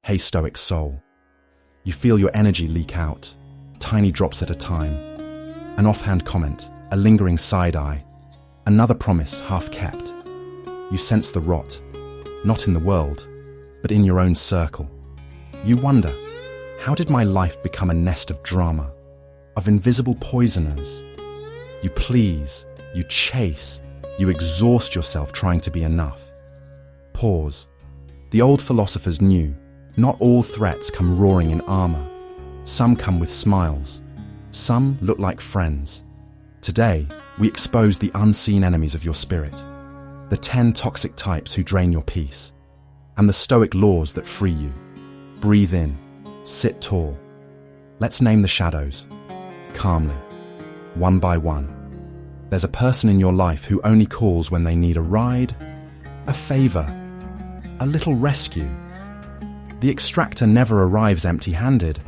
Hey Stoic soul. You feel your energy leak out, tiny drops at a time. An offhand comment, a lingering side eye, another promise half kept. You sense the rot, not in the world, but in your own circle. You wonder, how did my life become a nest of drama, of invisible poisoners? You please, you chase, you exhaust yourself trying to be enough. Pause. The old philosophers knew, not all threats come roaring in armor. Some come with smiles. Some look like friends. Today, we expose the unseen enemies of your spirit, the 10 toxic types who drain your peace, and the Stoic laws that free you. Breathe in, sit tall. Let's name the shadows, calmly, one by one. There's a person in your life who only calls when they need a ride, a favor, a little rescue. The extractor never arrives empty-handed.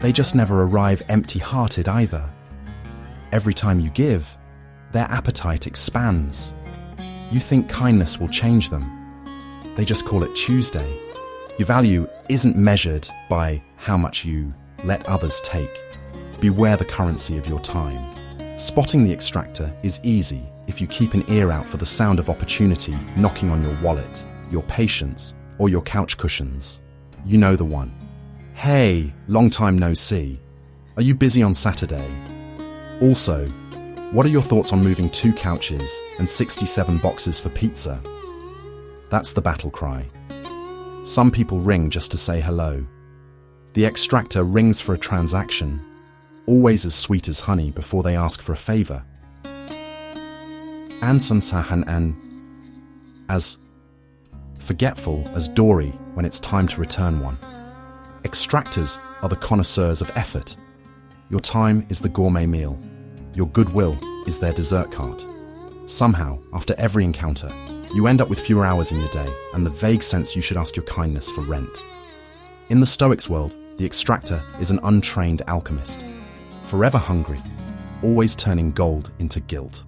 They just never arrive empty-hearted either. Every time you give, their appetite expands. You think kindness will change them. They just call it Tuesday. Your value isn't measured by how much you let others take. Beware the currency of your time. Spotting the extractor is easy if you keep an ear out for the sound of opportunity knocking on your wallet, your patience, or your couch cushions. You know the one. Hey, long time no see. Are you busy on Saturday? Also, what are your thoughts on moving 2 couches and 67 boxes for pizza? That's the battle cry. Some people ring just to say hello. The extractor rings for a transaction, always as sweet as honey before they ask for a favor. Ansansahan and as forgetful as Dory when it's time to return one. Extractors are the connoisseurs of effort. Your time is the gourmet meal. Your goodwill is their dessert cart. Somehow, after every encounter, you end up with fewer hours in your day and the vague sense you should ask your kindness for rent. In the Stoics' world, the extractor is an untrained alchemist, forever hungry, always turning gold into guilt.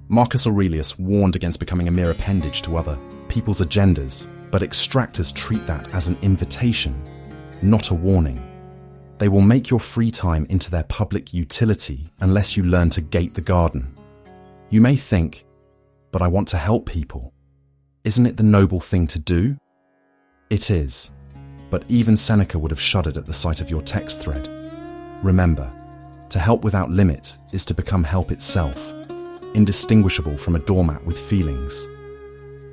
Marcus Aurelius warned against becoming a mere appendage to other people's agendas, but extractors treat that as an invitation, not a warning. They will make your free time into their public utility unless you learn to gate the garden. You may think, but I want to help people. Isn't it the noble thing to do? It is, but even Seneca would have shuddered at the sight of your text thread. Remember, to help without limit is to become help itself, indistinguishable from a doormat with feelings.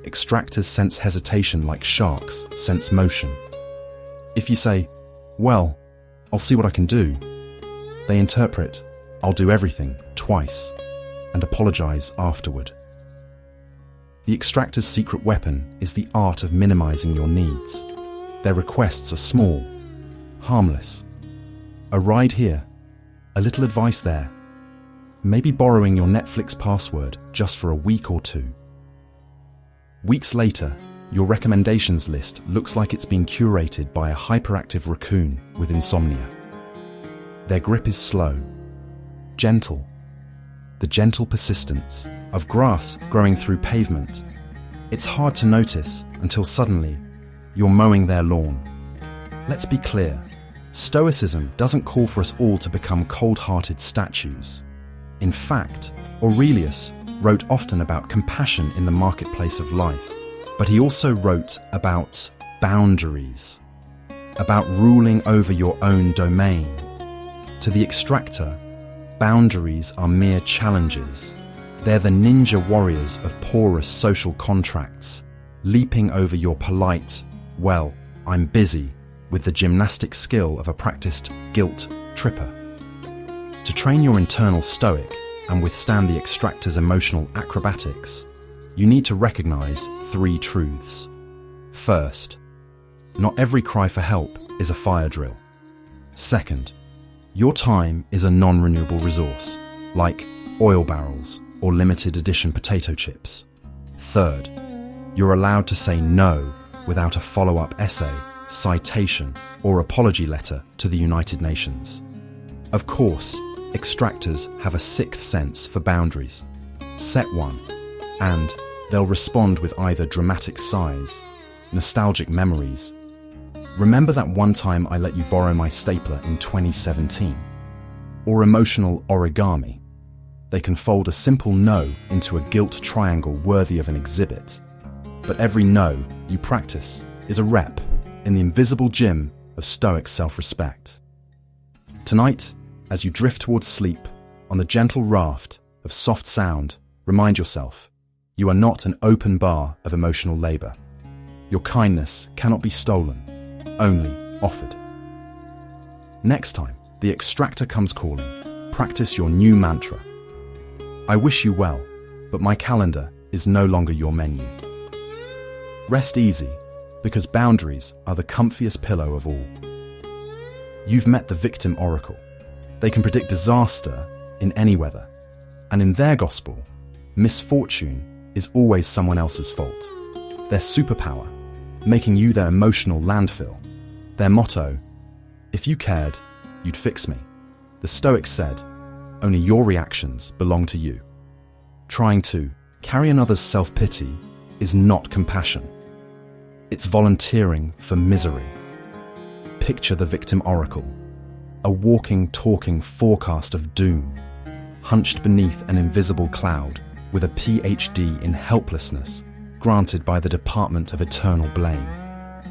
Extractors sense hesitation like sharks sense motion. If you say, well, I'll see what I can do, they interpret, I'll do everything twice, and apologize afterward. The extractor's secret weapon is the art of minimizing your needs. Their requests are small, harmless. A ride here, a little advice there, maybe borrowing your Netflix password just for a week or 2. Weeks later, your recommendations list looks like it's been curated by a hyperactive raccoon with insomnia. Their grip is slow, gentle, the gentle persistence of grass growing through pavement. It's hard to notice until suddenly you're mowing their lawn. Let's be clear, Stoicism doesn't call for us all to become cold-hearted statues. In fact, Aurelius wrote often about compassion in the marketplace of life, but he also wrote about boundaries, about ruling over your own domain. To the extractor, boundaries are mere challenges. They're the ninja warriors of porous social contracts, leaping over your polite, well, I'm busy, with the gymnastic skill of a practiced guilt tripper. To train your internal Stoic and withstand the extractor's emotional acrobatics, you need to recognize 3 truths. First, not every cry for help is a fire drill. Second, your time is a non-renewable resource, like oil barrels or limited edition potato chips. Third, you're allowed to say no without a follow-up essay, citation, or apology letter to the United Nations. Of course, extractors have a 6th sense for boundaries. Set one, and they'll respond with either dramatic sighs, nostalgic memories, Remember that one time I let you borrow my stapler in 2017? Or emotional origami. They can fold a simple no into a gilt triangle worthy of an exhibit. But every no you practice is a rep in the invisible gym of Stoic self-respect. Tonight, as you drift towards sleep on the gentle raft of soft sound, remind yourself, you are not an open bar of emotional labor. Your kindness cannot be stolen, only offered. Next time the extractor comes calling, practice your new mantra. I wish you well, but my calendar is no longer your menu. Rest easy, because boundaries are the comfiest pillow of all. You've met the victim oracle. They can predict disaster in any weather. And in their gospel, misfortune is always someone else's fault. Their superpower, making you their emotional landfill. Their motto, if you cared, you'd fix me. The Stoics said, only your reactions belong to you. Trying to carry another's self-pity is not compassion. It's volunteering for misery. Picture the victim oracle, a walking, talking forecast of doom, hunched beneath an invisible cloud with a PhD in helplessness granted by the Department of Eternal Blame.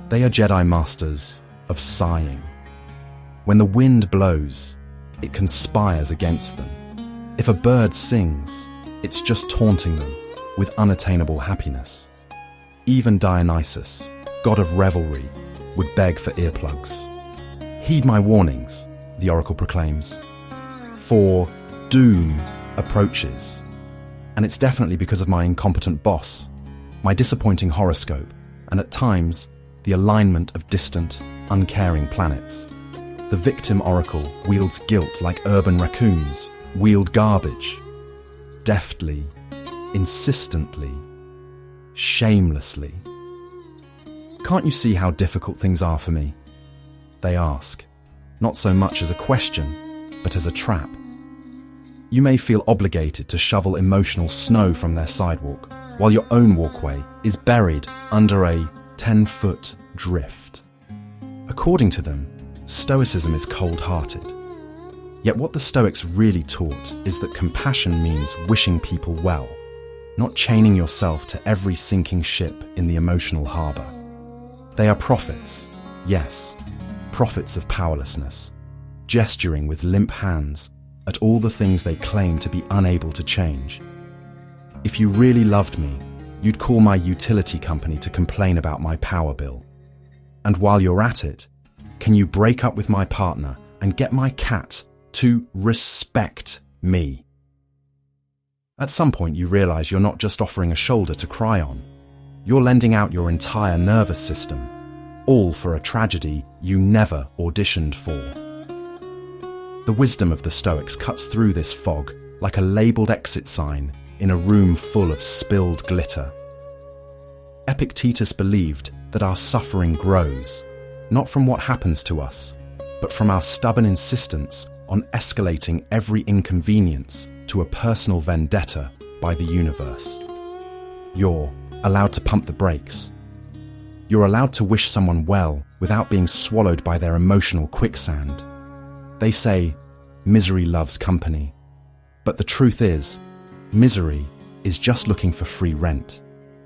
They are Jedi masters of sighing. When the wind blows, it conspires against them. If a bird sings, it's just taunting them with unattainable happiness. Even Dionysus, god of revelry, would beg for earplugs. Heed my warnings, the oracle proclaims, for doom approaches. And it's definitely because of my incompetent boss, my disappointing horoscope, and at times, the alignment of distant, uncaring planets. The victim oracle wields guilt like urban raccoons wield garbage. Deftly, insistently, shamelessly. Can't you see how difficult things are for me? They ask, not so much as a question, but as a trap. You may feel obligated to shovel emotional snow from their sidewalk, while your own walkway is buried under a 10-foot drift. According to them, Stoicism is cold-hearted. Yet what the Stoics really taught is that compassion means wishing people well, not chaining yourself to every sinking ship in the emotional harbour. They are prophets, yes, prophets of powerlessness, gesturing with limp hands at all the things they claim to be unable to change. If you really loved me, you'd call my utility company to complain about my power bill. And while you're at it, can you break up with my partner and get my cat to respect me? At some point you realise you're not just offering a shoulder to cry on. You're lending out your entire nervous system, all for a tragedy you never auditioned for. The wisdom of the Stoics cuts through this fog like a labelled exit sign in a room full of spilled glitter. Epictetus believed that our suffering grows, not from what happens to us, but from our stubborn insistence on escalating every inconvenience to a personal vendetta by the universe. You're allowed to pump the brakes. You're allowed to wish someone well without being swallowed by their emotional quicksand. They say, misery loves company. But the truth is, misery is just looking for free rent.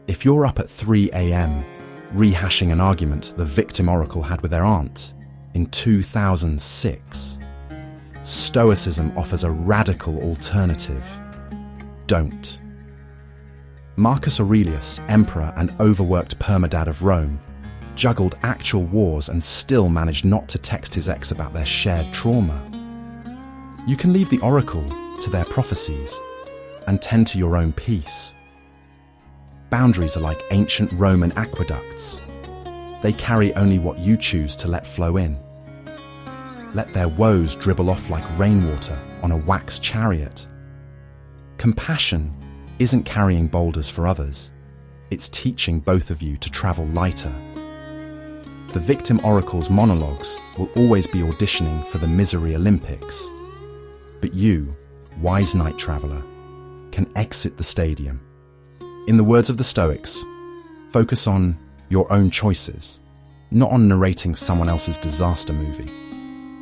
If you're up at 3 a.m., rehashing an argument the victim oracle had with their aunt in 2006, Stoicism offers a radical alternative. Don't. Marcus Aurelius, emperor and overworked permadad of Rome, juggled actual wars and still managed not to text his ex about their shared trauma. You can leave the oracle to their prophecies and tend to your own peace. Boundaries are like ancient Roman aqueducts. They carry only what you choose to let flow in. Let their woes dribble off like rainwater on a wax chariot. Compassion isn't carrying boulders for others. It's teaching both of you to travel lighter. The victim oracle's monologues will always be auditioning for the misery Olympics. But you, wise night traveller, can exit the stadium. In the words of the Stoics, focus on your own choices, not on narrating someone else's disaster movie.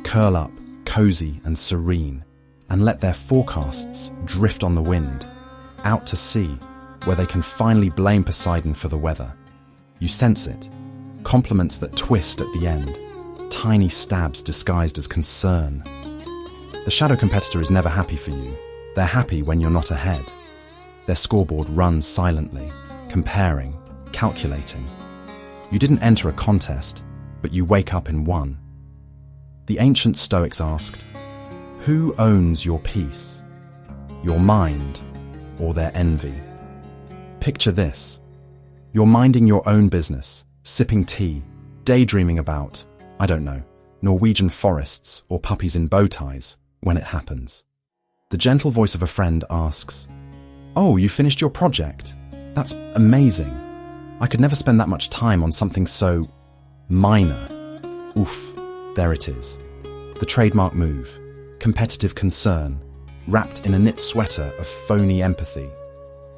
Curl up, cozy and serene, and let their forecasts drift on the wind, out to sea, where they can finally blame Poseidon for the weather. You sense it, compliments that twist at the end, tiny stabs disguised as concern. The shadow competitor is never happy for you. They're happy when you're not ahead. Their scoreboard runs silently, comparing, calculating. You didn't enter a contest, but you wake up in one. The ancient Stoics asked, who owns your peace? Your mind or their envy? Picture this. You're minding your own business, sipping tea, daydreaming about, I don't know, Norwegian forests or puppies in bow ties when it happens. The gentle voice of a friend asks, oh, you finished your project? That's amazing. I could never spend that much time on something so minor. Oof, there it is. The trademark move, competitive concern, wrapped in a knit sweater of phony empathy.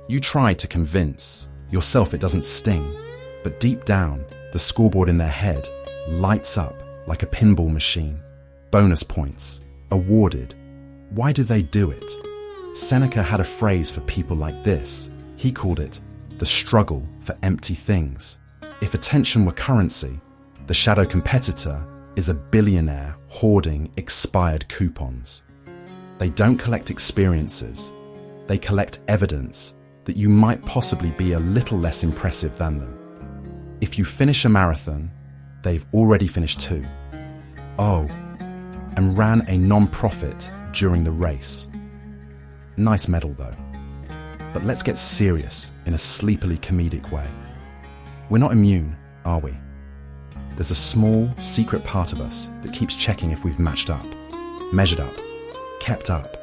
You try to convince yourself it doesn't sting, but deep down, the scoreboard in their head lights up like a pinball machine. Bonus points, awarded. Why do they do it? Seneca had a phrase for people like this. He called it the struggle for empty things. If attention were currency, the shadow competitor is a billionaire hoarding expired coupons. They don't collect experiences. They collect evidence that you might possibly be a little less impressive than them. If you finish a marathon, they've already finished 2. Oh, and ran a non-profit during the race. Nice medal though. But let's get serious in a sleepily comedic way. We're not immune, are we? There's a small, secret part of us that keeps checking if we've matched up, measured up, kept up.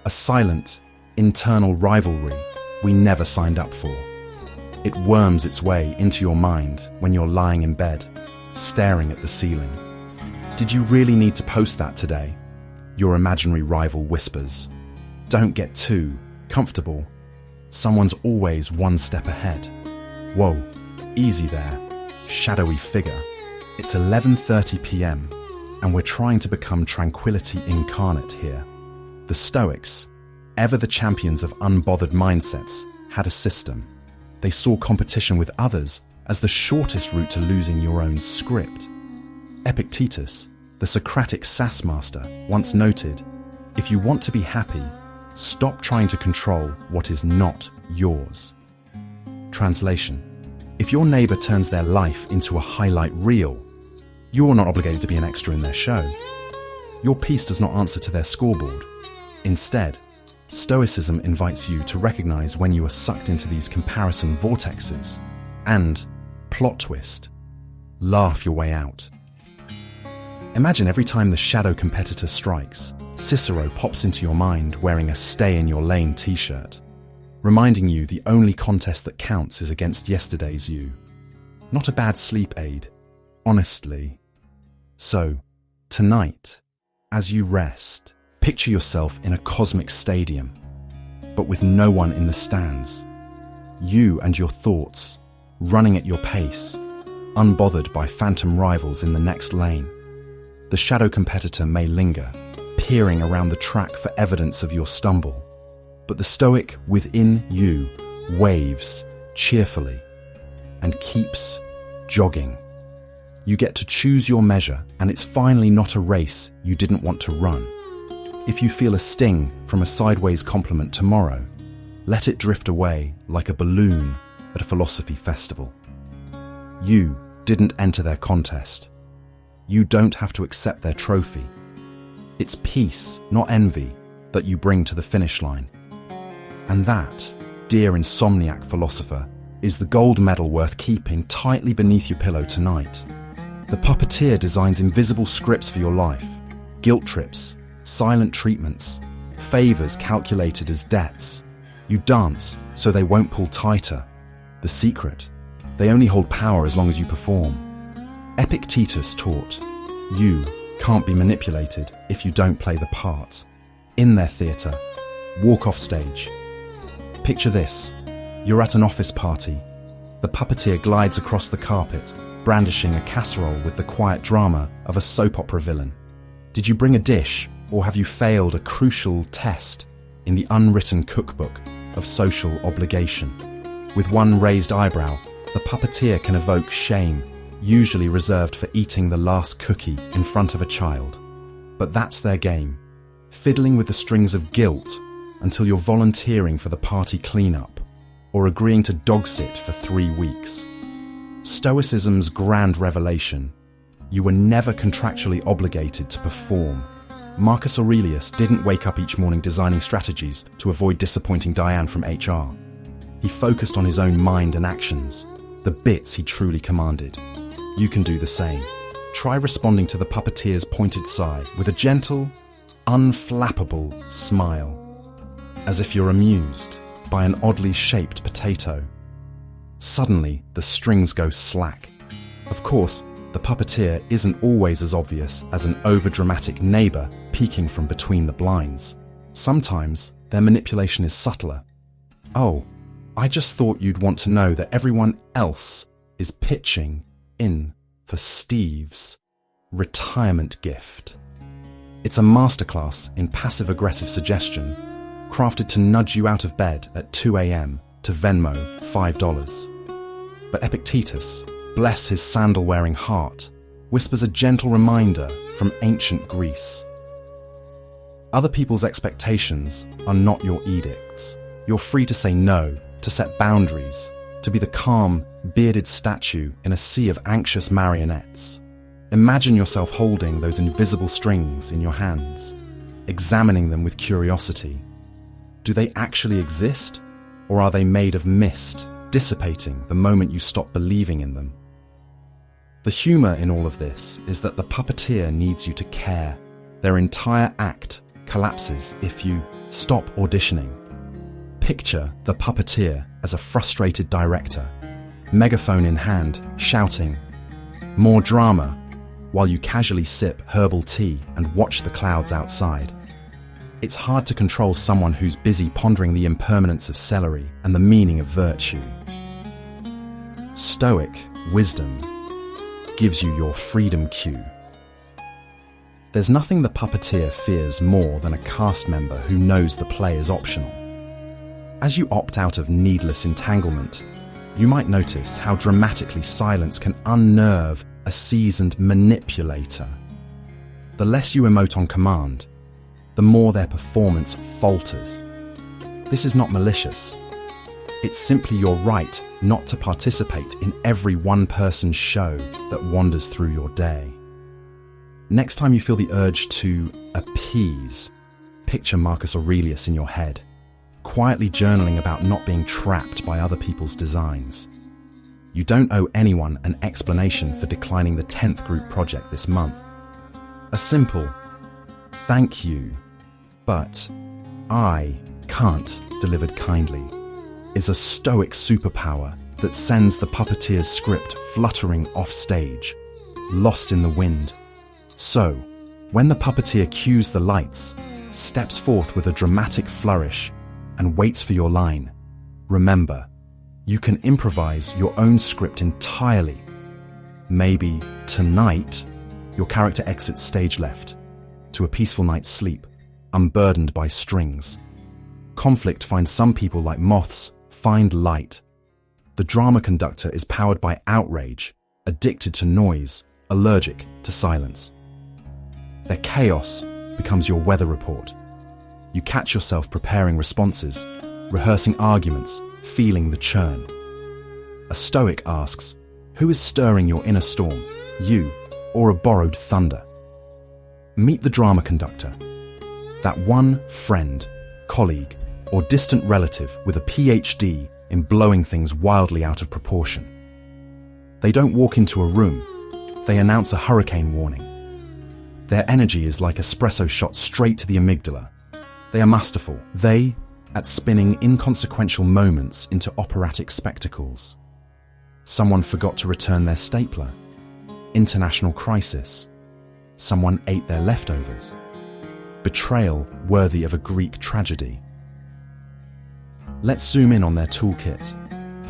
A silent, internal rivalry we never signed up for. It worms its way into your mind when you're lying in bed, staring at the ceiling. Did you really need to post that today? Your imaginary rival whispers. Don't get too comfortable. Someone's always one step ahead. Whoa, easy there, shadowy figure. It's 11:30 p.m. and we're trying to become tranquility incarnate here. The Stoics, ever the champions of unbothered mindsets, had a system. They saw competition with others as the shortest route to losing your own script. Epictetus, the Socratic sass master, once noted, if you want to be happy, stop trying to control what is not yours. Translation: if your neighbour turns their life into a highlight reel, you're not obligated to be an extra in their show. Your piece does not answer to their scoreboard. Instead, Stoicism invites you to recognise when you are sucked into these comparison vortexes and, plot twist, laugh your way out. Imagine every time the shadow competitor strikes, Cicero pops into your mind wearing a stay in your lane t-shirt, reminding you the only contest that counts is against yesterday's you. Not a bad sleep aid, honestly. So, tonight, as you rest, picture yourself in a cosmic stadium, but with no one in the stands. You and your thoughts, running at your pace, unbothered by phantom rivals in the next lane. The shadow competitor may linger, peering around the track for evidence of your stumble, but the Stoic within you waves cheerfully and keeps jogging. You get to choose your measure, and it's finally not a race you didn't want to run. If you feel a sting from a sideways compliment tomorrow, let it drift away like a balloon at a philosophy festival. You didn't enter their contest. You don't have to accept their trophy. It's peace, not envy, that you bring to the finish line. And that, dear insomniac philosopher, is the gold medal worth keeping tightly beneath your pillow tonight. The puppeteer designs invisible scripts for your life, guilt trips, silent treatments, favours calculated as debts. You dance so they won't pull tighter. The secret: they only hold power as long as you perform. Epictetus taught, you can't be manipulated if you don't play the part. In their theatre, walk off stage. Picture this: you're at an office party. The puppeteer glides across the carpet, brandishing a casserole with the quiet drama of a soap opera villain? Did you bring a dish, or have you failed a crucial test in the unwritten cookbook of social obligation? With one raised eyebrow, the puppeteer can evoke shame, usually reserved for eating the last cookie in front of a child. But that's their game, fiddling with the strings of guilt until you're volunteering for the party cleanup or agreeing to dog sit for 3 weeks. Stoicism's grand revelation: you were never contractually obligated to perform. Marcus Aurelius didn't wake up each morning designing strategies to avoid disappointing Diane from HR. He focused on his own mind and actions, the bits he truly commanded. You can do the same. Try responding to the puppeteer's pointed sigh with a gentle, unflappable smile, as if you're amused by an oddly shaped potato. Suddenly, the strings go slack. Of course, the puppeteer isn't always as obvious as an overdramatic neighbour peeking from between the blinds. Sometimes their manipulation is subtler. Oh, I just thought you'd want to know that everyone else is pitching in for Steve's retirement gift. It's a masterclass in passive-aggressive suggestion, crafted to nudge you out of bed at 2 a.m. to Venmo $5. But Epictetus, bless his sandal-wearing heart, whispers a gentle reminder from ancient Greece. Other people's expectations are not your edicts. You're free to say no, to set boundaries, to be the calm, bearded statue in a sea of anxious marionettes. Imagine yourself holding those invisible strings in your hands, examining them with curiosity. Do they actually exist, or are they made of mist, dissipating the moment you stop believing in them? The humour in all of this is that the puppeteer needs you to care. Their entire act collapses if you stop auditioning. Picture the puppeteer as a frustrated director, megaphone in hand, shouting, "More drama," while you casually sip herbal tea and watch the clouds outside. It's hard to control someone who's busy pondering the impermanence of celery and the meaning of virtue. Stoic wisdom gives you your freedom cue. There's nothing the puppeteer fears more than a cast member who knows the play is optional. As you opt out of needless entanglement, you might notice how dramatically silence can unnerve a seasoned manipulator. The less you emote on command, the more their performance falters. This is not malicious. It's simply your right not to participate in every one-person show that wanders through your day. Next time you feel the urge to appease, picture Marcus Aurelius in your head, quietly journaling about not being trapped by other people's designs. You don't owe anyone an explanation for declining the 10th group project this month. A simple, "Thank you, but I can't," delivered kindly, is a stoic superpower that sends the puppeteer's script fluttering off stage, lost in the wind. So, when the puppeteer cues the lights, steps forth with a dramatic flourish, and waits for your line, remember, you can improvise your own script entirely. Maybe tonight, your character exits stage left to a peaceful night's sleep, unburdened by strings. Conflict finds some people like moths find light. The drama conductor is powered by outrage, addicted to noise, allergic to silence. Their chaos becomes your weather report. You catch yourself preparing responses, rehearsing arguments, feeling the churn. A Stoic asks, who is stirring your inner storm, you or a borrowed thunder? Meet the drama conductor, that one friend, colleague, or distant relative with a PhD in blowing things wildly out of proportion. They don't walk into a room, they announce a hurricane warning. Their energy is like espresso shot straight to the amygdala. They are masterful, at spinning inconsequential moments into operatic spectacles. Someone forgot to return their stapler. International crisis. Someone ate their leftovers. Betrayal worthy of a Greek tragedy. Let's zoom in on their toolkit.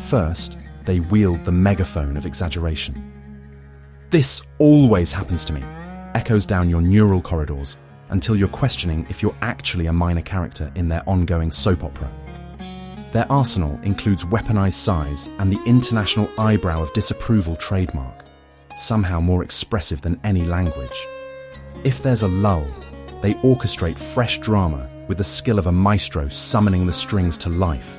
First, they wield the megaphone of exaggeration. This always happens to me, echoes down your neural corridors until you're questioning if you're actually a minor character in their ongoing soap opera. Their arsenal includes weaponized sighs and the international eyebrow of disapproval trademark, somehow more expressive than any language. If there's a lull, they orchestrate fresh drama with the skill of a maestro summoning the strings to life.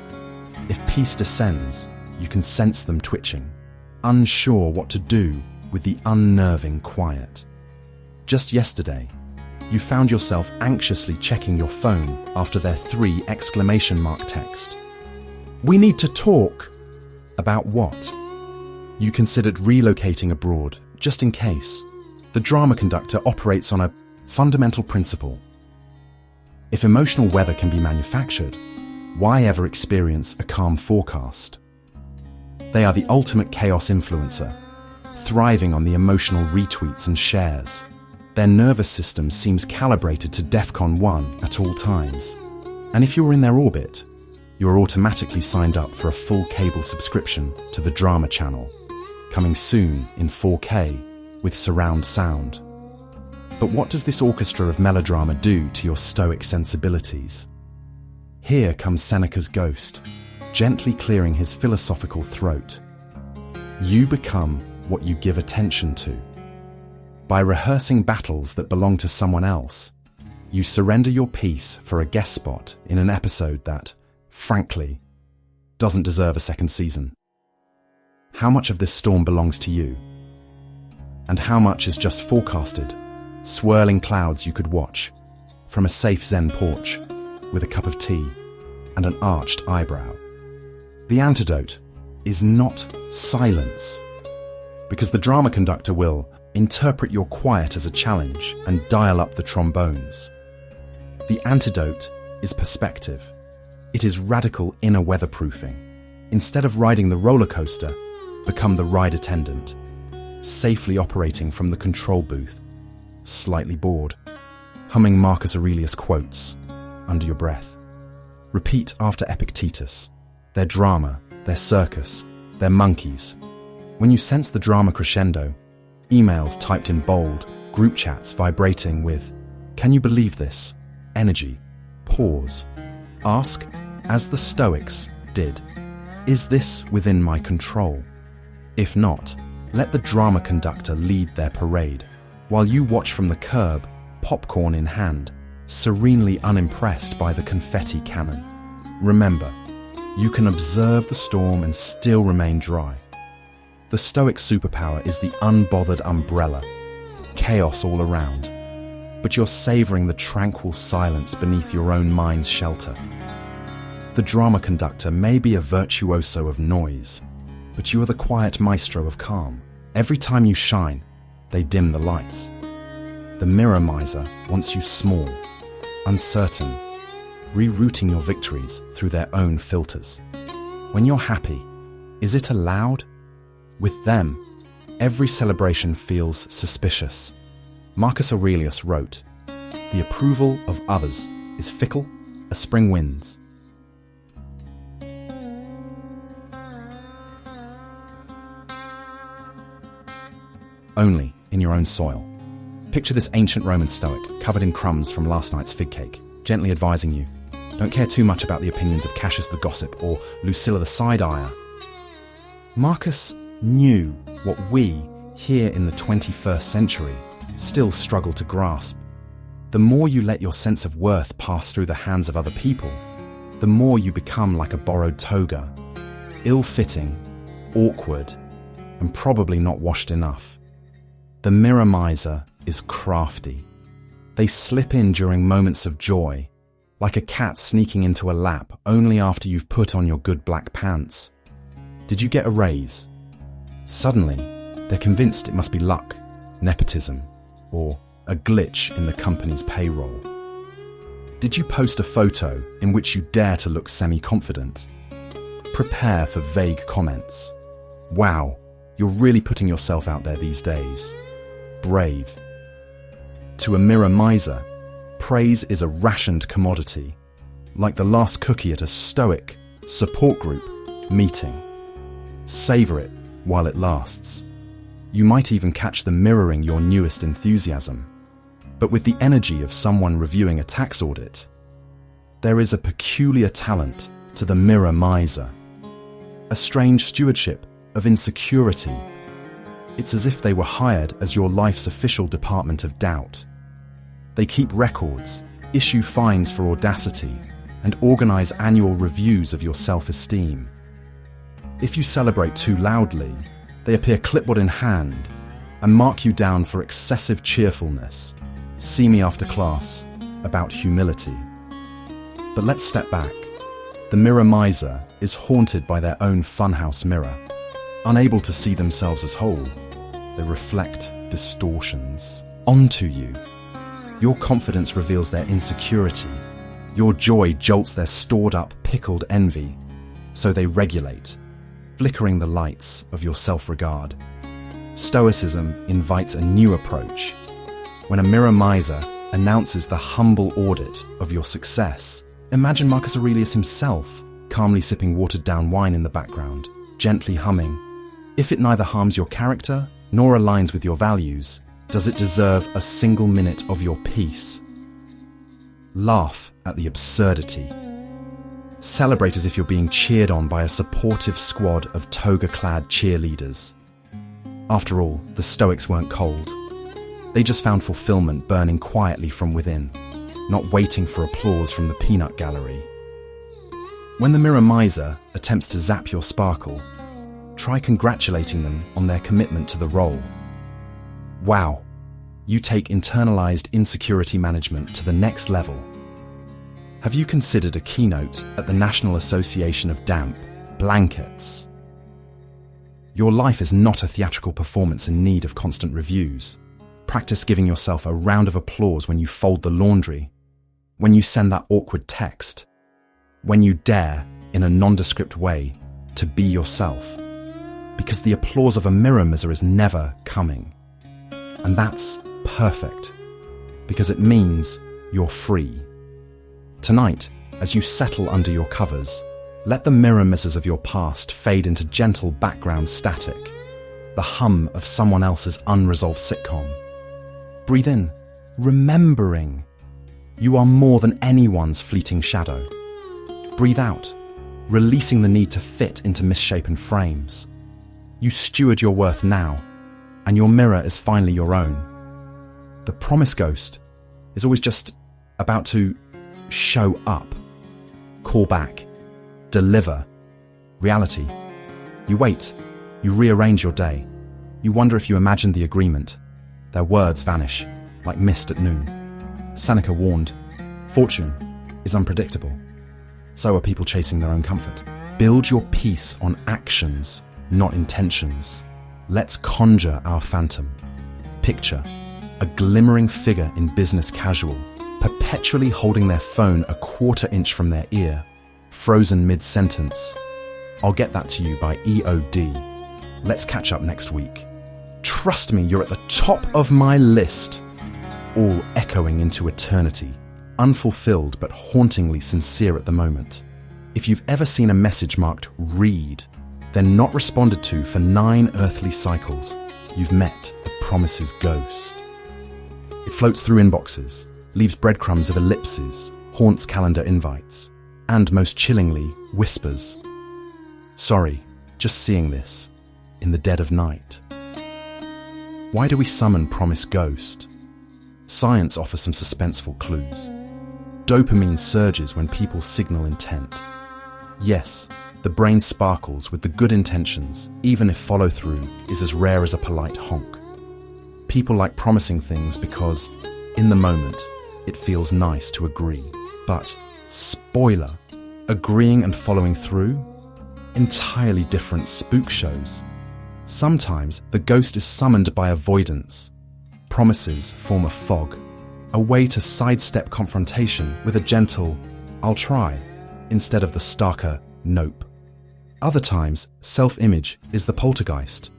If peace descends, you can sense them twitching, unsure what to do with the unnerving quiet. Just yesterday, you found yourself anxiously checking your phone after their 3 exclamation mark text. "We need to talk." About what? You considered relocating abroad, just in case. The drama conductor operates on a fundamental principle. If emotional weather can be manufactured, why ever experience a calm forecast? They are the ultimate chaos influencer, thriving on the emotional retweets and shares. Their nervous system seems calibrated to DEFCON 1 at all times. And if you're in their orbit, you're automatically signed up for a full cable subscription to the drama channel, coming soon in 4K with surround sound. But what does this orchestra of melodrama do to your Stoic sensibilities? Here comes Seneca's ghost, gently clearing his philosophical throat. You become what you give attention to. By rehearsing battles that belong to someone else, you surrender your piece for a guest spot in an episode that, frankly, doesn't deserve a second season. How much of this storm belongs to you? And how much is just forecasted, swirling clouds you could watch from a safe Zen porch with a cup of tea and an arched eyebrow? The antidote is not silence, because the drama conductor will interpret your quiet as a challenge and dial up the trombones. The antidote is perspective. It is radical inner weatherproofing. Instead of riding the roller coaster, become the ride attendant, safely operating from the control booth, slightly bored, humming Marcus Aurelius quotes under your breath. Repeat after Epictetus, their drama, their circus, their monkeys. When you sense the drama crescendo, emails typed in bold, group chats vibrating with, "Can you believe this?" energy, pause. Ask, as the Stoics did, is this within my control? If not, let the drama conductor lead their parade, while you watch from the curb, popcorn in hand, serenely unimpressed by the confetti cannon. Remember, you can observe the storm and still remain dry. The Stoic superpower is the unbothered umbrella, chaos all around, but you're savoring the tranquil silence beneath your own mind's shelter. The drama conductor may be a virtuoso of noise, but you are the quiet maestro of calm. Every time you shine, they dim the lights. The mirror miser wants you small, uncertain, rerouting your victories through their own filters. When you're happy, is it allowed? With them, every celebration feels suspicious. Marcus Aurelius wrote, "The approval of others is fickle as spring winds." Only in your own soil. Picture this ancient Roman Stoic, covered in crumbs from last night's fig cake, gently advising you, don't care too much about the opinions of Cassius the Gossip or Lucilla the Side-Eyer. Marcus knew what we, here in the 21st century, still struggle to grasp. The more you let your sense of worth pass through the hands of other people, the more you become like a borrowed toga, ill-fitting, awkward, and probably not washed enough. The mirror miser is crafty. They slip in during moments of joy, like a cat sneaking into a lap only after you've put on your good black pants. Did you get a raise? Suddenly, they're convinced it must be luck, nepotism, or a glitch in the company's payroll. Did you post a photo in which you dare to look semi-confident? Prepare for vague comments. Wow, you're really putting yourself out there these days. Brave. To a mirror miser, praise is a rationed commodity, like the last cookie at a Stoic support group meeting. Savor it while it lasts. You might even catch them mirroring your newest enthusiasm. But with the energy of someone reviewing a tax audit, there is a peculiar talent to the mirror miser, a strange stewardship of insecurity. It's as if they were hired as your life's official department of doubt. They keep records, issue fines for audacity, and organize annual reviews of your self-esteem. If you celebrate too loudly, they appear clipboard in hand and mark you down for excessive cheerfulness. See me after class about humility. But let's step back. The mirror miser is haunted by their own funhouse mirror. Unable to see themselves as whole, they reflect distortions onto you. Your confidence reveals their insecurity. Your joy jolts their stored-up, pickled envy, so they regulate, flickering the lights of your self-regard. Stoicism invites a new approach. When a mirror miser announces the humble audit of your success, imagine Marcus Aurelius himself, calmly sipping watered-down wine in the background, gently humming. If it neither harms your character nor aligns with your values, does it deserve a single minute of your peace? Laugh at the absurdity. Celebrate as if you're being cheered on by a supportive squad of toga-clad cheerleaders. After all, the Stoics weren't cold. They just found fulfillment burning quietly from within, not waiting for applause from the peanut gallery. When the mirror miser attempts to zap your sparkle, try congratulating them on their commitment to the role. Wow, you take internalized insecurity management to the next level. Have you considered a keynote at the National Association of Damp Blankets? Your life is not a theatrical performance in need of constant reviews. Practice giving yourself a round of applause when you fold the laundry, when you send that awkward text, when you dare, in a nondescript way, to be yourself. Because the applause of a mirror miser is never coming. And that's perfect, because it means you're free. Tonight, as you settle under your covers, let the mirror misers of your past fade into gentle background static, the hum of someone else's unresolved sitcom. Breathe in, remembering you are more than anyone's fleeting shadow. Breathe out, releasing the need to fit into misshapen frames. You steward your worth now, and your mirror is finally your own. The promise ghost is always just about to show up, call back, deliver, reality. You wait, you rearrange your day. You wonder if you imagined the agreement. Their words vanish, like mist at noon. Seneca warned, fortune is unpredictable. So are people chasing their own comfort. Build your peace on actions, not intentions. Let's conjure our phantom. Picture a glimmering figure in business casual, perpetually holding their phone a quarter inch from their ear, frozen mid-sentence. I'll get that to you by EOD. Let's catch up next week. Trust me, you're at the top of my list. All echoing into eternity, unfulfilled but hauntingly sincere at the moment. If you've ever seen a message marked read, then not responded to for 9 earthly cycles, you've met the promise's ghost. It floats through inboxes, leaves breadcrumbs of ellipses, haunts calendar invites, and most chillingly, whispers, "Sorry, just seeing this, in the dead of night." Why do we summon promise ghost? Science offers some suspenseful clues. Dopamine surges when people signal intent. Yes, the brain sparkles with the good intentions, even if follow-through is as rare as a polite honk. People like promising things because, in the moment, it feels nice to agree. But, spoiler, agreeing and following through? Entirely different spook shows. Sometimes the ghost is summoned by avoidance. Promises form a fog, a way to sidestep confrontation with a gentle, "I'll try," instead of the starker, "Nope." Other times, self-image is the poltergeist.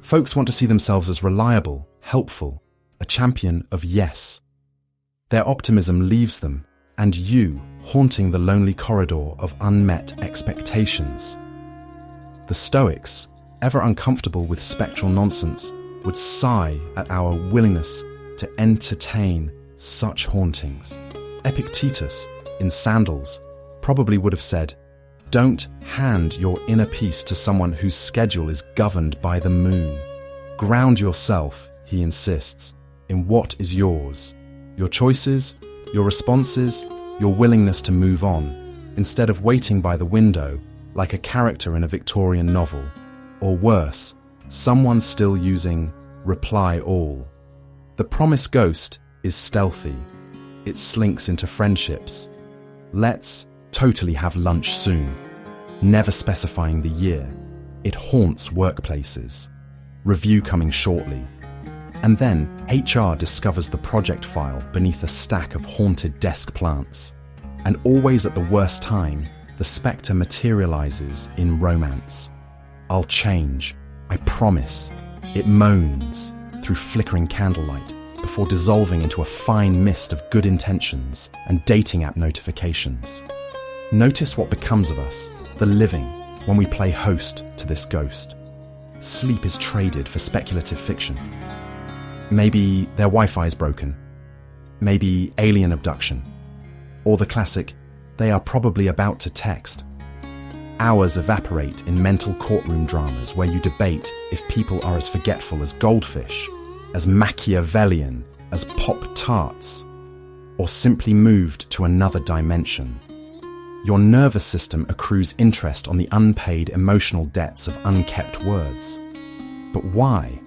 Folks want to see themselves as reliable, helpful, a champion of yes. Their optimism leaves them, and you haunting the lonely corridor of unmet expectations. The Stoics, ever uncomfortable with spectral nonsense, would sigh at our willingness to entertain such hauntings. Epictetus, in Sandals, probably would have said, "Don't hand your inner peace to someone whose schedule is governed by the moon. Ground yourself," he insists, "in what is yours, your choices, your responses, your willingness to move on, instead of waiting by the window like a character in a Victorian novel, or worse, someone still using reply all." The promise ghost is stealthy. It slinks into friendships. "Let's totally have lunch soon," never specifying the year. It haunts workplaces. "Review coming shortly." And then HR discovers the project file beneath a stack of haunted desk plants. And always at the worst time, the spectre materializes in romance. "I'll change, I promise." It moans through flickering candlelight before dissolving into a fine mist of good intentions and dating app notifications. Notice what becomes of us, the living, when we play host to this ghost. Sleep is traded for speculative fiction. Maybe their Wi-Fi is broken. Maybe alien abduction. Or the classic, "They are probably about to text." Hours evaporate in mental courtroom dramas where you debate if people are as forgetful as goldfish, as Machiavellian as Pop-Tarts, or simply moved to another dimension. Your nervous system accrues interest on the unpaid emotional debts of unkept words. But why?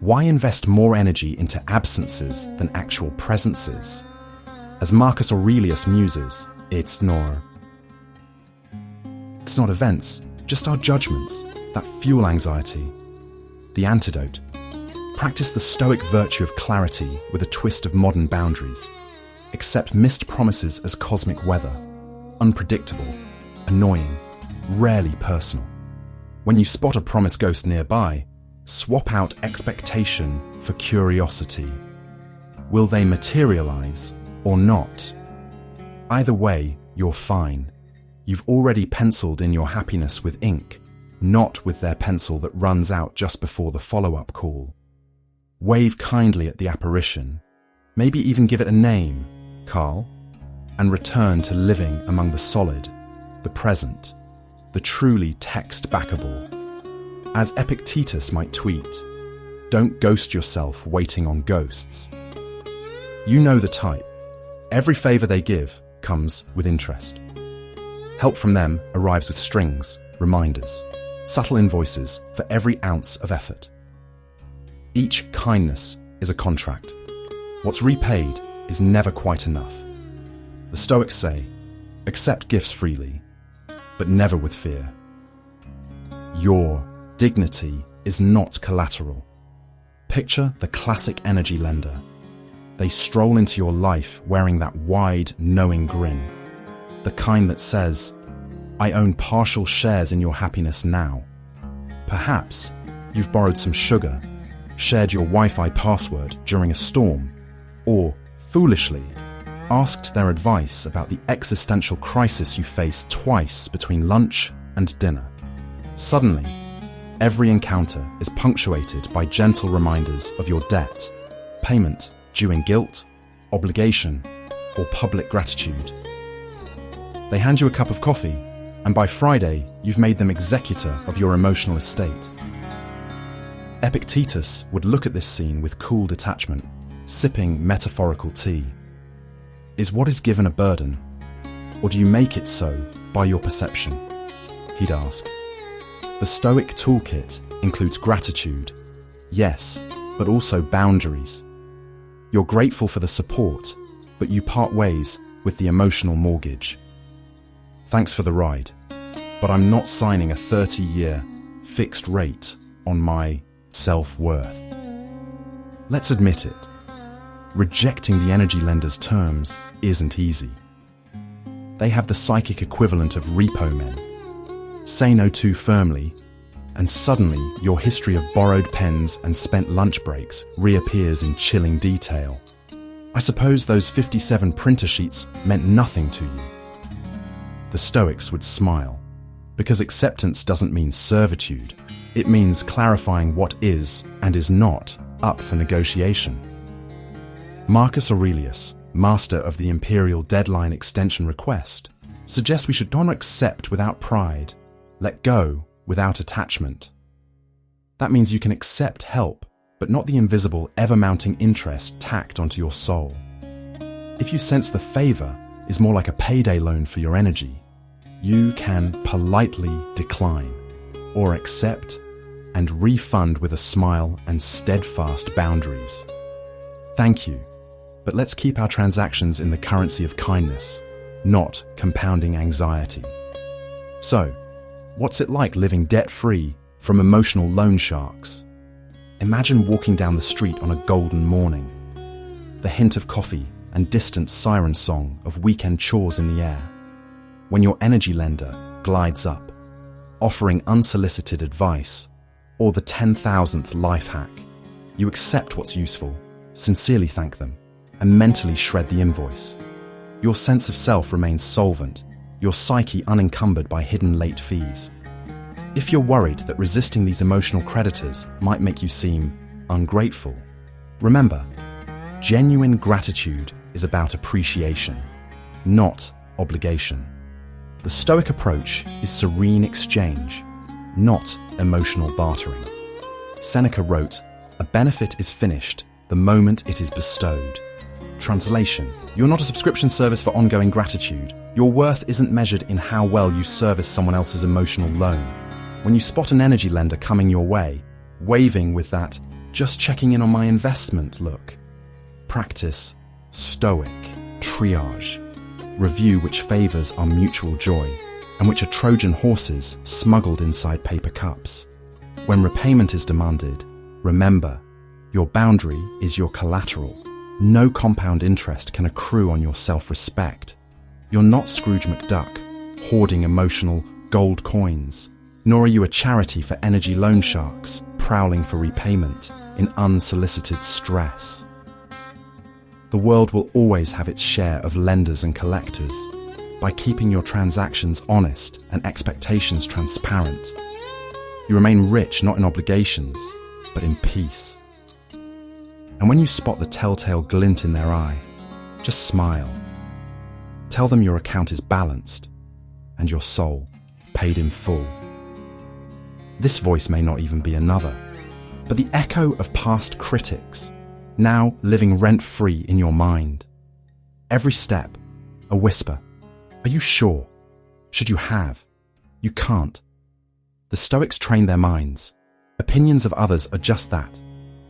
Why invest more energy into absences than actual presences? As Marcus Aurelius muses, it's not events, just our judgments that fuel anxiety. The antidote: practice the Stoic virtue of clarity with a twist of modern boundaries. Accept missed promises as cosmic weather, unpredictable, annoying, rarely personal. When you spot a promise ghost nearby, swap out expectation for curiosity. Will they materialize or not? Either way, you're fine. You've already penciled in your happiness with ink, not with their pencil that runs out just before the follow-up call. Wave kindly at the apparition, maybe even give it a name, Carl, and return to living among the solid, the present, the truly text-backable. As Epictetus might tweet, "Don't ghost yourself waiting on ghosts." You know the type. Every favour they give comes with interest. Help from them arrives with strings, reminders, subtle invoices for every ounce of effort. Each kindness is a contract. What's repaid is never quite enough. The Stoics say, accept gifts freely, but never with fear. Your dignity is not collateral. Picture the classic energy lender. They stroll into your life wearing that wide, knowing grin. The kind that says, I own partial shares in your happiness now. Perhaps you've borrowed some sugar, shared your Wi-Fi password during a storm, or, foolishly, asked their advice about the existential crisis you face twice between lunch and dinner. Suddenly, every encounter is punctuated by gentle reminders of your debt, payment due in guilt, obligation, or public gratitude. They hand you a cup of coffee, and by Friday, you've made them executor of your emotional estate. Epictetus would look at this scene with cool detachment, sipping metaphorical tea. Is what is given a burden, or do you make it so by your perception? He'd ask. The Stoic toolkit includes gratitude, yes, but also boundaries. You're grateful for the support, but you part ways with the emotional mortgage. Thanks for the ride, but I'm not signing a 30-year fixed rate on my self-worth. Let's admit it. Rejecting the energy lender's terms isn't easy. They have the psychic equivalent of repo men. Say no too firmly, and suddenly your history of borrowed pens and spent lunch breaks reappears in chilling detail. I suppose those 57 printer sheets meant nothing to you. The Stoics would smile. because acceptance doesn't mean servitude. It means clarifying what is and is not up for negotiation. Marcus Aurelius, master of the imperial deadline extension request, suggests we should not accept without pride, let go without attachment. That means you can accept help, but not the invisible, ever-mounting interest tacked onto your soul. If you sense the favor is more like a payday loan for your energy, you can politely decline, or accept and refund with a smile and steadfast boundaries. Thank you, but let's keep our transactions in the currency of kindness, not compounding anxiety. So, what's it like living debt-free from emotional loan sharks? Imagine walking down the street on a golden morning, the hint of coffee and distant siren song of weekend chores in the air, when your energy lender glides up, offering unsolicited advice, or the 10,000th life hack. You accept what's useful, sincerely thank them, and mentally shred the invoice. Your sense of self remains solvent, your psyche unencumbered by hidden late fees. If you're worried that resisting these emotional creditors might make you seem ungrateful, remember, genuine gratitude is about appreciation, not obligation. The Stoic approach is serene exchange, not emotional bartering. Seneca wrote, "A benefit is finished the moment it is bestowed." Translation: you're not a subscription service for ongoing gratitude. Your worth isn't measured in how well you service someone else's emotional loan. When you spot an energy lender coming your way, waving with that "just checking in on my investment" look, practice Stoic triage. Review which favors our mutual joy and which are Trojan horses smuggled inside paper cups. When repayment is demanded, remember, your boundary is your collateral. No compound interest can accrue on your self-respect. You're not Scrooge McDuck, hoarding emotional gold coins, nor are you a charity for energy loan sharks prowling for repayment in unsolicited stress. The world will always have its share of lenders and collectors. By keeping your transactions honest and expectations transparent, you remain rich not in obligations, but in peace. And when you spot the telltale glint in their eye, just smile. Tell them your account is balanced and your soul paid in full. This voice may not even be another, but the echo of past critics, now living rent-free in your mind. Every step, a whisper. Are you sure? Should you have? You can't. The Stoics train their minds. Opinions of others are just that,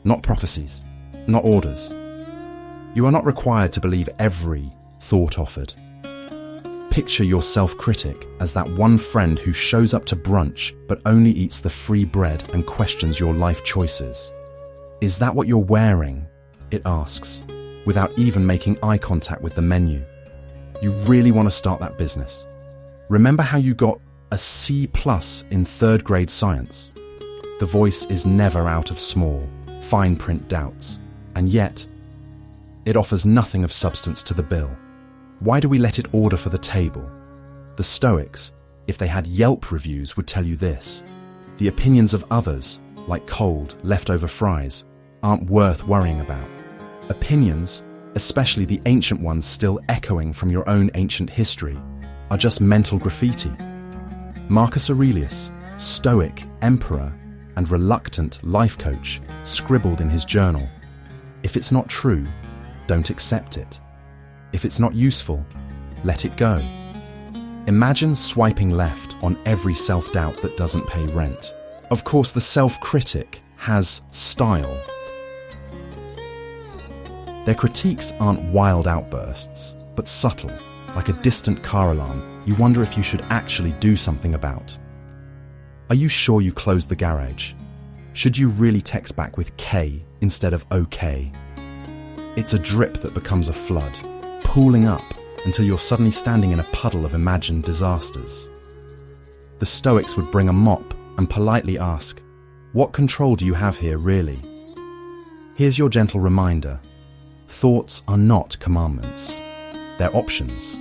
not prophecies, not orders. You are not required to believe every thought offered. Picture your self-critic as that one friend who shows up to brunch but only eats the free bread and questions your life choices. Is that what you're wearing? It asks, without even making eye contact with the menu. You really want to start that business. Remember how you got a C+ in 3rd grade science? The voice is never out of small, fine print doubts, and yet it offers nothing of substance to the bill. Why do we let it order for the table? The Stoics, if they had Yelp reviews, would tell you this: the opinions of others, like cold, leftover fries, aren't worth worrying about. Opinions, especially the ancient ones still echoing from your own ancient history, are just mental graffiti. Marcus Aurelius, Stoic emperor and reluctant life coach, scribbled in his journal, "If it's not true, don't accept it. If it's not useful, let it go." Imagine swiping left on every self-doubt that doesn't pay rent. Of course, the self-critic has style. Their critiques aren't wild outbursts, but subtle, like a distant car alarm you wonder if you should actually do something about. Are you sure you closed the garage? Should you really text back with K instead of OK? It's a drip that becomes a flood, pooling up until you're suddenly standing in a puddle of imagined disasters. The Stoics would bring a mop and politely ask, "What control do you have here, really?" Here's your gentle reminder: thoughts are not commandments, they're options.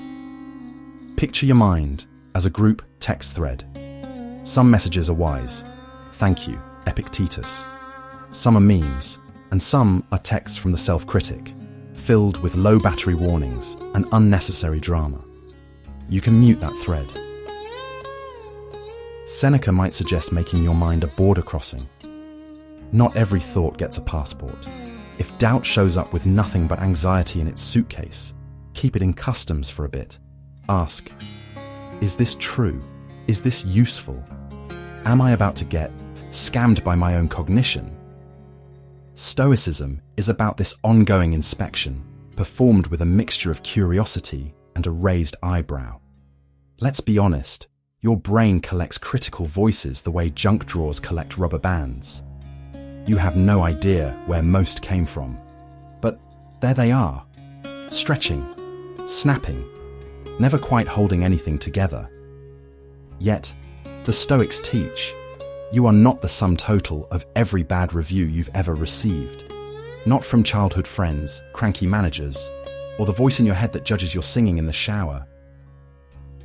Picture your mind as a group text thread. Some messages are wise. Thank you, Epictetus. Some are memes, and some are texts from the self-critic, filled with low battery warnings and unnecessary drama. You can mute that thread. Seneca might suggest making your mind a border crossing. Not every thought gets a passport. If doubt shows up with nothing but anxiety in its suitcase, keep it in customs for a bit. Ask, is this true? Is this useful? Am I about to get scammed by my own cognition? Stoicism is about this ongoing inspection, performed with a mixture of curiosity and a raised eyebrow. Let's be honest, your brain collects critical voices the way junk drawers collect rubber bands. You have no idea where most came from, but there they are, stretching, snapping, never quite holding anything together. Yet, the Stoics teach, you are not the sum total of every bad review you've ever received. Not from childhood friends, cranky managers, or the voice in your head that judges your singing in the shower.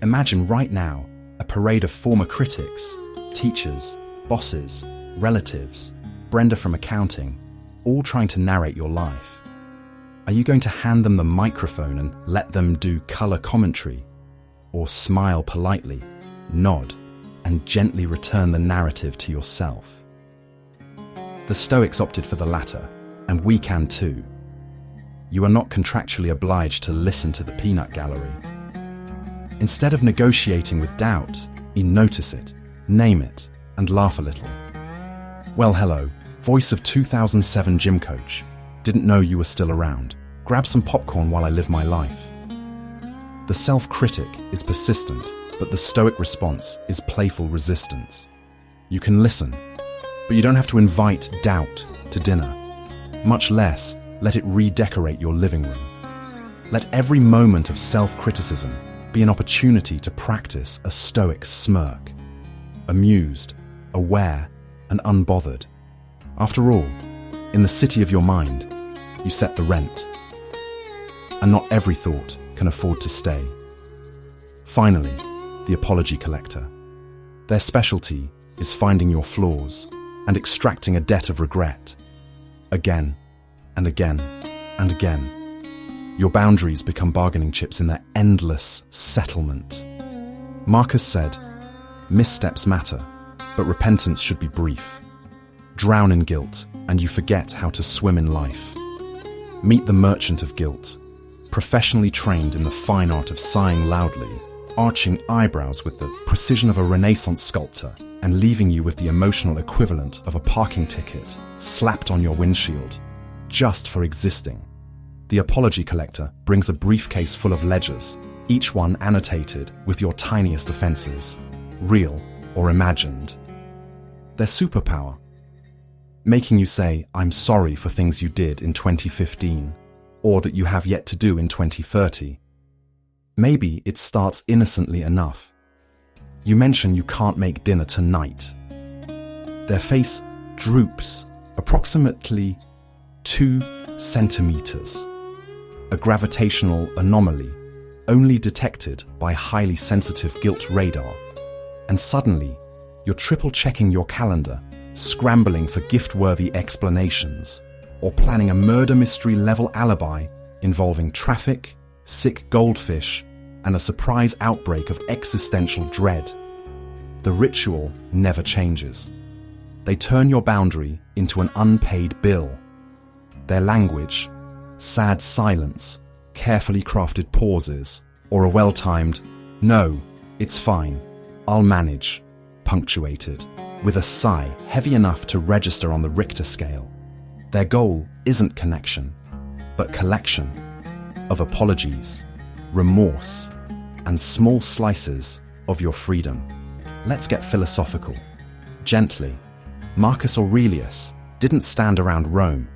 Imagine right now a parade of former critics, teachers, bosses, relatives, Brenda from accounting, all trying to narrate your life. Are you going to hand them the microphone and let them do color commentary? Or smile politely, nod, and gently return the narrative to yourself? The Stoics opted for the latter, and we can too. You are not contractually obliged to listen to the peanut gallery. Instead of negotiating with doubt, you notice it, name it, and laugh a little. Well, hello, voice of 2007 gym coach. Didn't know you were still around. Grab some popcorn while I live my life. The self-critic is persistent, but the Stoic response is playful resistance. You can listen, but you don't have to invite doubt to dinner, much less let it redecorate your living room. Let every moment of self-criticism be an opportunity to practice a Stoic smirk, amused, aware, and unbothered. After all, in the city of your mind, you set the rent, and not every thought can afford to stay. Finally, the apology collector. Their specialty is finding your flaws and extracting a debt of regret. Again, and again, and again. Your boundaries become bargaining chips in their endless settlement. Marcus said, missteps matter, but repentance should be brief. Drown in guilt, and you forget how to swim in life. Meet the merchant of guilt, professionally trained in the fine art of sighing loudly, arching eyebrows with the precision of a Renaissance sculptor, and leaving you with the emotional equivalent of a parking ticket slapped on your windshield, just for existing. The apology collector brings a briefcase full of ledgers, each one annotated with your tiniest offenses, real or imagined. Their superpower, making you say, I'm sorry for things you did in 2015, or that you have yet to do in 2030. Maybe it starts innocently enough. You mention you can't make dinner tonight. Their face droops approximately 2 centimeters. A gravitational anomaly only detected by highly sensitive guilt radar. And suddenly, you're triple-checking your calendar, scrambling for gift-worthy explanations, or planning a murder mystery-level alibi involving traffic, sick goldfish, and a surprise outbreak of existential dread. The ritual never changes. They turn your boundary into an unpaid bill. Their language, sad silence, carefully crafted pauses, or a well-timed, no, it's fine, I'll manage, punctuated, with a sigh heavy enough to register on the Richter scale. Their goal isn't connection, but collection of apologies, remorse, and small slices of your freedom. Let's get philosophical. Gently, Marcus Aurelius didn't stand around Rome,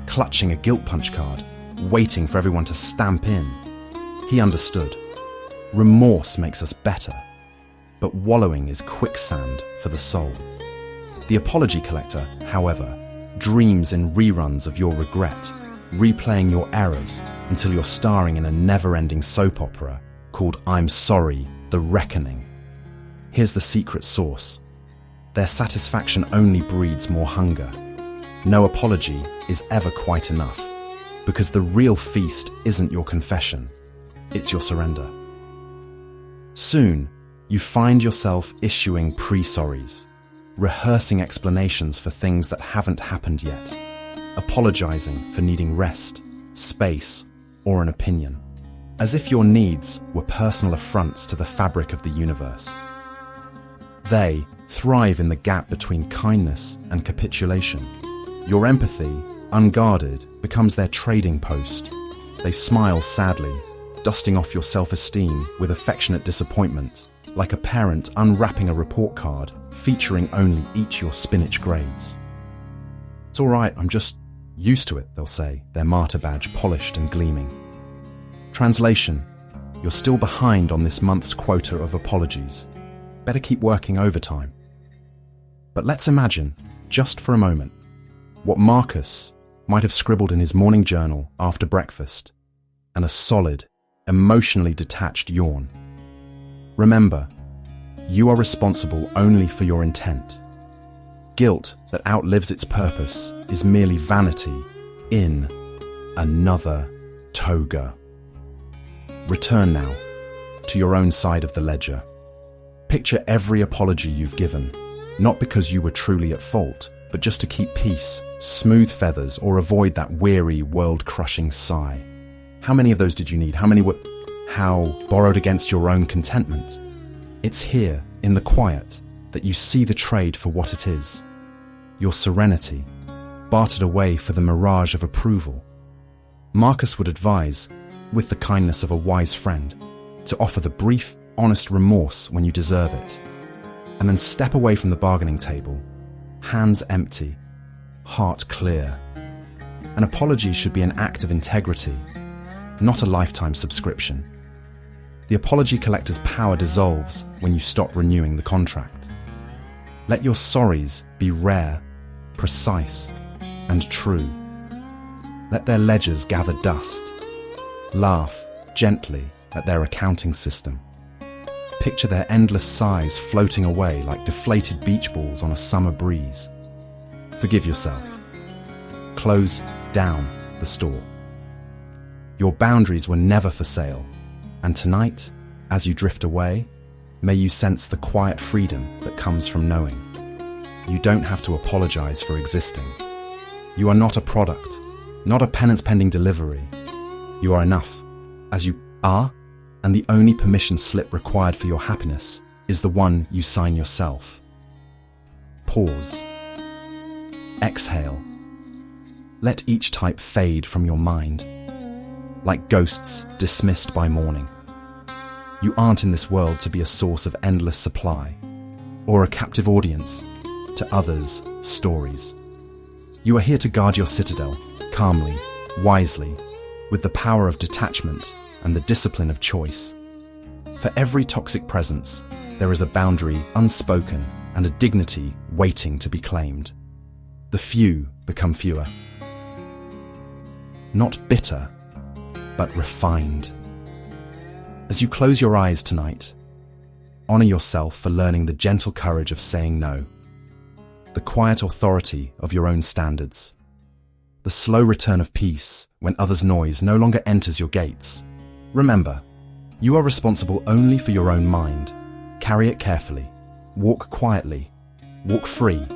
clutching a guilt punch card, waiting for everyone to stamp in. He understood. Remorse makes us better, but wallowing is quicksand for the soul. The apology collector, however, dreams in reruns of your regret, replaying your errors until you're starring in a never-ending soap opera called I'm Sorry, The Reckoning. Here's the secret sauce. their satisfaction only breeds more hunger. No apology is ever quite enough, because the real feast isn't your confession, it's your surrender. Soon, you find yourself issuing pre-sorries, rehearsing explanations for things that haven't happened yet, apologizing for needing rest, space, or an opinion, as if your needs were personal affronts to the fabric of the universe. They thrive in the gap between kindness and capitulation. Your empathy, unguarded, becomes their trading post. They smile sadly, dusting off your self-esteem with affectionate disappointment, like a parent unwrapping a report card featuring only each your spinach grades. "It's all right, I'm just used to it," they'll say, their martyr badge polished and gleaming. Translation: you're still behind on this month's quota of apologies. Better keep working overtime. But let's imagine, just for a moment, what Marcus might have scribbled in his morning journal after breakfast, and a solid, emotionally detached yawn. Remember, you are responsible only for your intent. Guilt that outlives its purpose is merely vanity in another toga. Return now to your own side of the ledger. Picture every apology you've given, not because you were truly at fault, but just to keep peace, smooth feathers, or avoid that weary, world-crushing sigh. How many of those did you need? How many were borrowed against your own contentment? It's here, in the quiet, that you see the trade for what it is. Your serenity, bartered away for the mirage of approval. Marcus would advise, with the kindness of a wise friend, to offer the brief, honest remorse when you deserve it, and then step away from the bargaining table, hands empty, heart clear. An apology should be an act of integrity, not a lifetime subscription. The apology collector's power dissolves when you stop renewing the contract. Let your sorries be rare, precise, and true. Let their ledgers gather dust. Laugh gently at their accounting system. Picture their endless sighs floating away like deflated beach balls on a summer breeze. Forgive yourself. Close down the store. Your boundaries were never for sale, and tonight, as you drift away, may you sense the quiet freedom that comes from knowing. You don't have to apologize for existing. You are not a product, not a penance-pending delivery. You are enough, as you are, and the only permission slip required for your happiness is the one you sign yourself. Pause. Exhale. Let each type fade from your mind, like ghosts dismissed by morning. You aren't in this world to be a source of endless supply, or a captive audience to others' stories. You are here to guard your citadel, calmly, wisely, with the power of detachment and the discipline of choice. For every toxic presence, there is a boundary unspoken and a dignity waiting to be claimed. The few become fewer. Not bitter, but refined. As you close your eyes tonight, honor yourself for learning the gentle courage of saying no, the quiet authority of your own standards, the slow return of peace when others' noise no longer enters your gates. Remember, you are responsible only for your own mind. Carry it carefully. Walk quietly. Walk free.